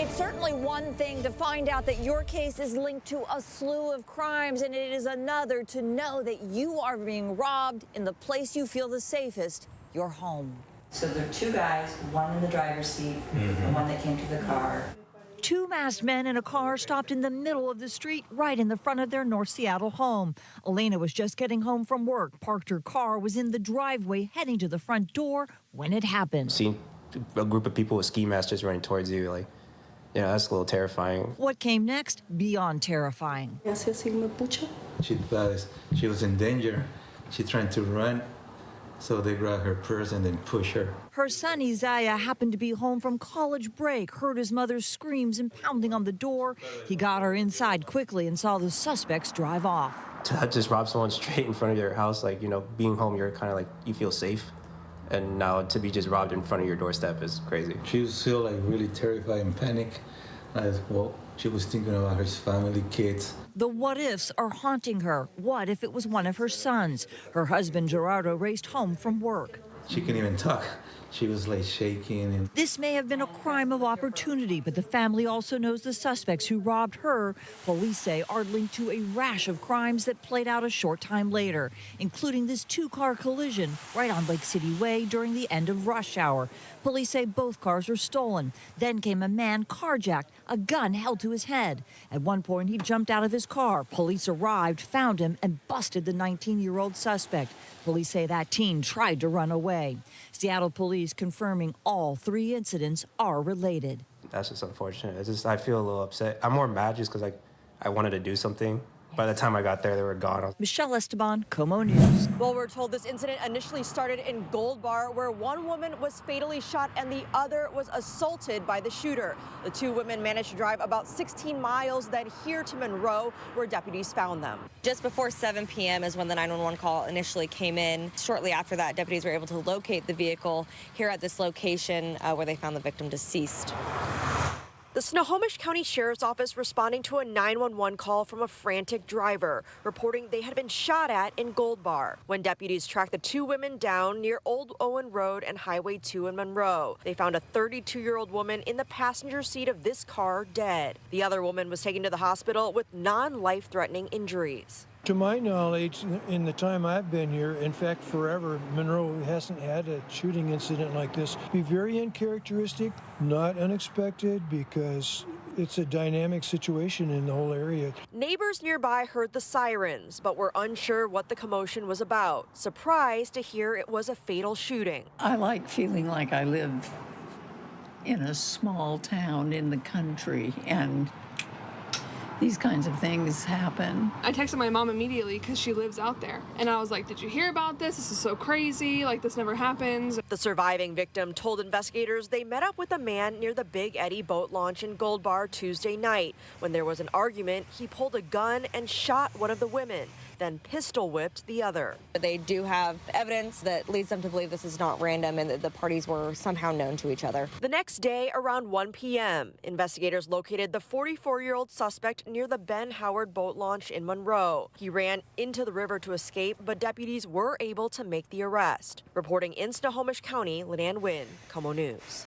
It's certainly one thing to find out that your case is linked to a slew of crimes, and it is another to know that you are being robbed in the place you feel the safest, your home. So there are two guys, one in the driver's seat and one that came to the car. Two masked men in a car stopped in the middle of the street right in the front of their North Seattle home. Elena was just getting home from work, parked her car, was in the driveway heading to the front door when it happened. Seeing a group of people with ski masks just running towards you, like, you know, that's a little terrifying. What came next? Beyond terrifying. She thought she was in danger. She tried to run, so they grabbed her purse and then pushed her. Her son Isaiah happened to be home from college break, heard his mother's screams and pounding on the door. He got her inside quickly and saw the suspects drive off. To just rob someone straight in front of your house, like, you know, being home, you're kind of like, you feel safe. And now to be just robbed in front of your doorstep is crazy. She was still like really terrified and panicked. Well, she was thinking about her family, kids. The what ifs are haunting her. What if it was one of her sons? Her husband Gerardo raced home from work. She couldn't even talk. She was like shaking. And This may have been a crime of opportunity, but the family also knows the suspects who robbed her, police say, are linked to a rash of crimes that played out a short time later, including this two-car collision right on Lake City Way during the end of rush hour. Police say both cars were stolen. Then came a man carjacked, a gun held to his head. At one point, he jumped out of his car. Police arrived, found him, and busted the 19-year-old suspect. Police say that teen tried to run away. Seattle police confirming all three incidents are related. That's just unfortunate. It's just, I feel a little upset. I'm more mad just because I wanted to do something. By the time I got there, they were gone. Michelle Esteban, KOMO News. Well, we're told this incident initially started in Gold Bar, where one woman was fatally shot and the other was assaulted by the shooter. The two women managed to drive about 16 miles, then here to Monroe, where deputies found them. Just before 7 p.m. is when the 911 call initially came in. Shortly after that, deputies were able to locate the vehicle here at this location where they found the victim deceased. The Snohomish County Sheriff's Office responding to a 911 call from a frantic driver, reporting they had been shot at in Gold Bar. When deputies tracked the two women down near Old Owen Road and Highway 2 in Monroe, they found a 32-year-old woman in the passenger seat of this car dead. The other woman was taken to the hospital with non-life-threatening injuries. To my knowledge, in the time I've been here, in fact forever, Monroe hasn't had a shooting incident like this. Be very uncharacteristic, not unexpected, because it's a dynamic situation in the whole area. Neighbors nearby heard the sirens, but were unsure what the commotion was about. Surprised to hear it was a fatal shooting. I like feeling like I live in a small town in the country, and these kinds of things happen. I texted my mom immediately because she lives out there. And I was like, did you hear about this? This is so crazy. Like, this never happens. The surviving victim told investigators they met up with a man near the Big Eddy boat launch in Gold Bar Tuesday night. When there was an argument, he pulled a gun and shot one of the women, then pistol whipped the other. They do have evidence that leads them to believe this is not random and that the parties were somehow known to each other. The next day, around 1 p.m., investigators located the 44-year-old suspect near the Ben Howard boat launch in Monroe. He ran into the river to escape, but deputies were able to make the arrest. Reporting in Snohomish County, Leanne Wynn, KOMO News.